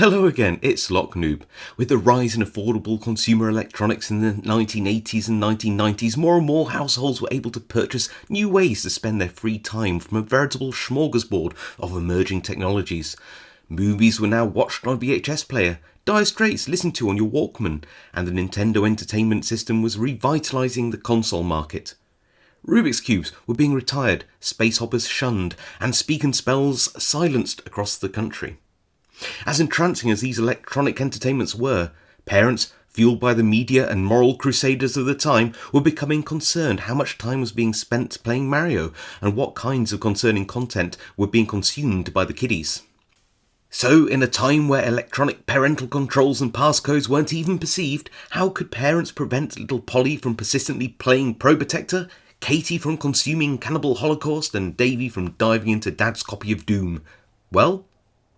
Hello again, it's Noob. With the rise in affordable consumer electronics in the 1980s and 1990s, more and more households were able to purchase new ways to spend their free time from a veritable smorgasbord of emerging technologies. Movies were now watched on a VHS player, Dire Straits listened to on your Walkman, and the Nintendo Entertainment System was revitalising the console market. Rubik's Cubes were being retired, space hoppers shunned, and speak and spells silenced across the country. As entrancing as these electronic entertainments were, parents, fueled by the media and moral crusaders of the time, were becoming concerned how much time was being spent playing Mario and what kinds of concerning content were being consumed by the kiddies. So, in a time where electronic parental controls and passcodes weren't even perceived, how could parents prevent little Polly from persistently playing Probotector, Katie from consuming Cannibal Holocaust, and Davy from diving into Dad's copy of Doom? Well,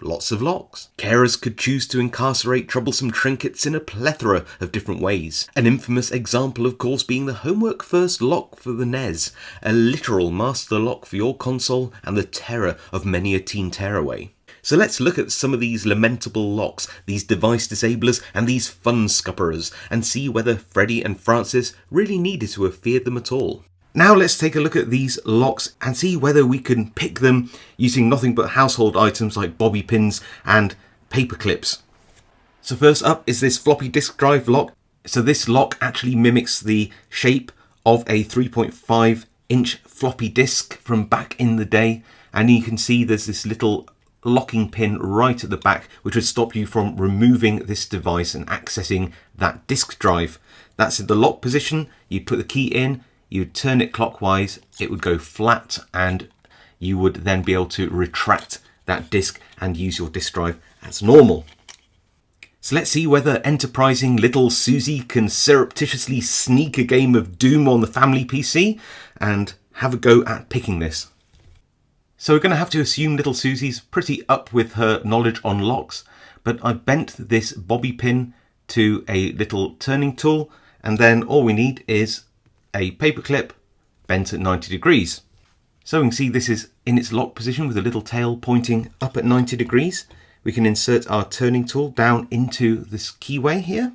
lots of locks. Carers could choose to incarcerate troublesome trinkets in a plethora of different ways. An infamous example, of course, being the Homework First lock for the NES, a literal master lock for your console and the terror of many a teen tearaway. So let's look at some of these lamentable locks, these device disablers and these fun scupperers, and see whether Freddy and Francis really needed to have feared them at all. Now let's take a look at these locks and see whether we can pick them using nothing but household items like bobby pins and paper clips. So first up is this floppy disk drive lock. So this lock actually mimics the shape of a 3.5-inch floppy disk from back in the day, and you can see there's this little locking pin right at the back which would stop you from removing this device and accessing that disk drive. That's in the lock position. You'd put the key in, you'd turn it clockwise, it would go flat, and you would then be able to retract that disk and use your disk drive as normal. So let's see whether enterprising little Susie can surreptitiously sneak a game of Doom on the family PC and have a go at picking this. So we're going to have to assume little Susie's pretty up with her knowledge on locks, but I've bent this bobby pin to a little turning tool, and then all we need is a paper clip bent at 90 degrees. So we can see this is in its lock position with a little tail pointing up at 90 degrees. We can insert our turning tool down into this keyway here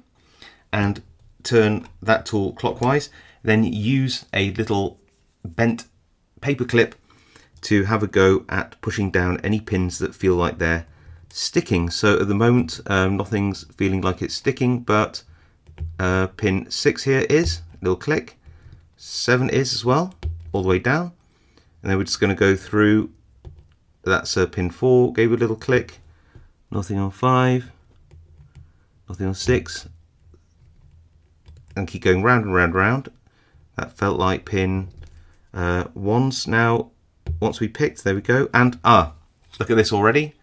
and turn that tool clockwise. Then use a little bent paper clip to have a go at pushing down any pins that feel like they're sticking. So at the moment nothing's feeling like it's sticking, but pin 6 here is, little click. 7 is as well, all the way down, and then we're just going to go through. That's pin 4, gave a little click, nothing on 5, nothing on 6, and keep going round and round and round. That felt like pin 1's now. Once we picked, there we go, and look at this already.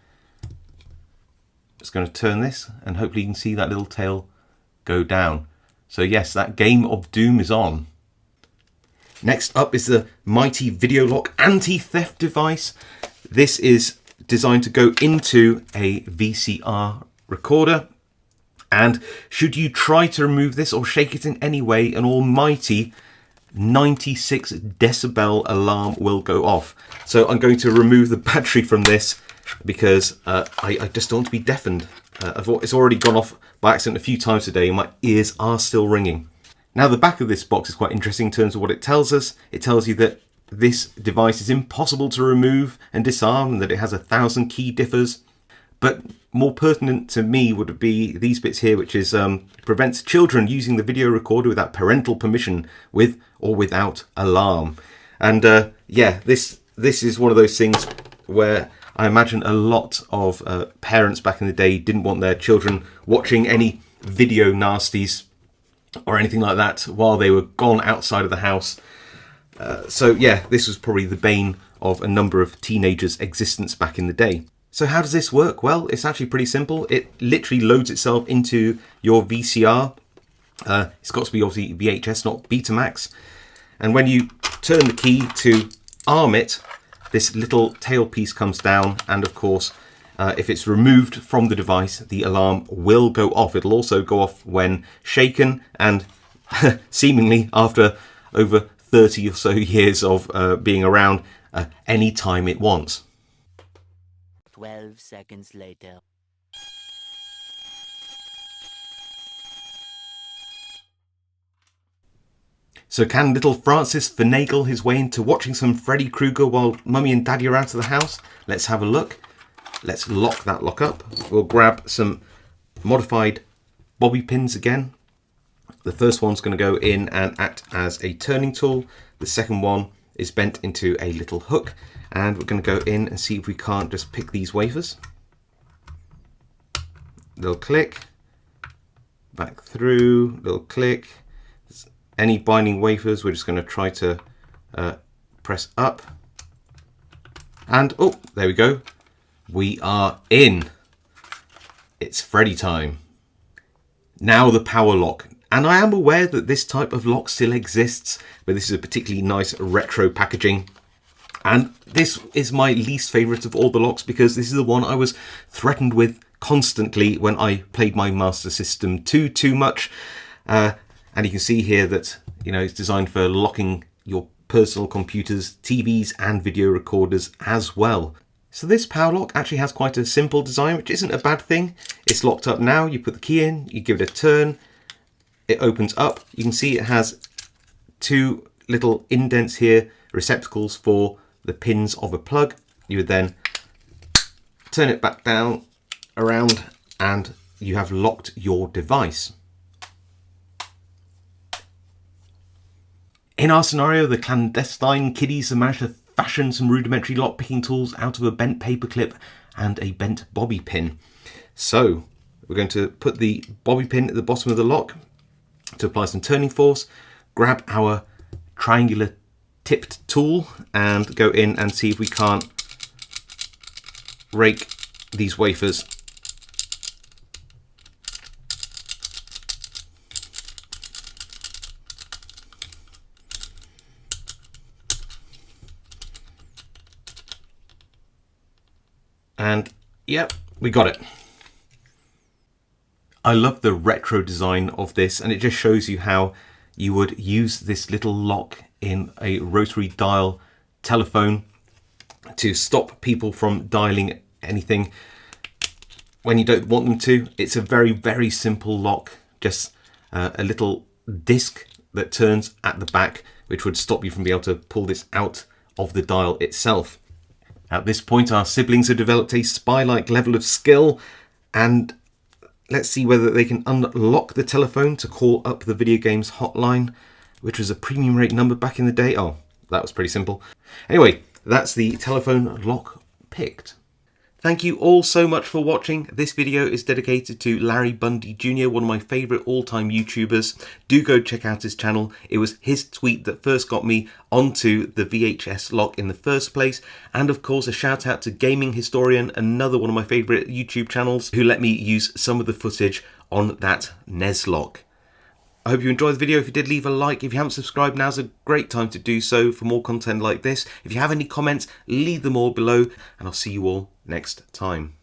Just going to turn this and hopefully you can see that little tail go down. So yes, that game of Doom is on. Next up is the mighty Video Lock anti-theft device. This is designed to go into a VCR recorder, and should you try to remove this or shake it in any way, an almighty 96 decibel alarm will go off. So I'm going to remove the battery from this because I just don't want to be deafened. It's already gone off by accident a few times today and my ears are still ringing. Now the back of this box is quite interesting in terms of what it tells us. It tells you that this device is impossible to remove and disarm and that it has 1,000 key differs. But more pertinent to me would be these bits here, which is prevents children using the video recorder without parental permission, with or without alarm. And yeah, this is one of those things where I imagine a lot of parents back in the day didn't want their children watching any video nasties or anything like that while they were gone outside of the house. So yeah, this was probably the bane of a number of teenagers' existence back in the day. So how does this work? Well, it's actually pretty simple. It literally loads itself into your VCR. It's got to be obviously VHS, not Betamax. And when you turn the key to arm it, this little tail piece comes down, and of course if it's removed from the device, the alarm will go off. It'll also go off when shaken, and seemingly after over 30 or so years of being around, any time it wants. 12 seconds later. So can little Francis finagle his way into watching some Freddy Krueger while Mummy and Daddy are out of the house? Let's have a look. Let's lock that lock up. We'll grab some modified bobby pins again. The first one's going to go in and act as a turning tool. The second one is bent into a little hook. And we're going to go in and see if we can't just pick these wafers. Little click. Back through. Little click. Any binding wafers, we're just going to try to press up. And, oh, there we go. We are in. It's Freddy time. Now the power lock. And I am aware that this type of lock still exists, but this is a particularly nice retro packaging. And this is my least favourite of all the locks because this is the one I was threatened with constantly when I played my Master System 2 too much. And you can see here that, you know, it's designed for locking your personal computers, TVs and video recorders as well. So this power lock actually has quite a simple design, which isn't a bad thing. It's locked up now. You put the key in, you give it a turn, it opens up. You can see it has two little indents here, receptacles for the pins of a plug. You would then turn it back down, around, and you have locked your device. In our scenario, the clandestine kiddies have managed to fashion some rudimentary lockpicking tools out of a bent paperclip and a bent bobby pin. So we're going to put the bobby pin at the bottom of the lock to apply some turning force, grab our triangular tipped tool and go in and see if we can't rake these wafers and yep, we got it. I love the retro design of this, and it just shows you how you would use this little lock in a rotary dial telephone to stop people from dialing anything when you don't want them to. It's a very, very simple lock, just a little disc that turns at the back, which would stop you from being able to pull this out of the dial itself. At this point, our siblings have developed a spy-like level of skill, and let's see whether they can unlock the telephone to call up the video games hotline, which was a premium rate number back in the day. Oh, that was pretty simple. Anyway, that's the telephone lock picked. Thank you all so much for watching. This video is dedicated to Larry Bundy Jr., one of my favourite all-time YouTubers. Do go check out his channel. It was his tweet that first got me onto the VHS lock in the first place. And of course, a shout out to Gaming Historian, another one of my favourite YouTube channels, who let me use some of the footage on that NES lock. I hope you enjoyed the video. If you did, leave a like. If you haven't subscribed, now's a great time to do so for more content like this. If you have any comments, leave them all below, and I'll see you all next time.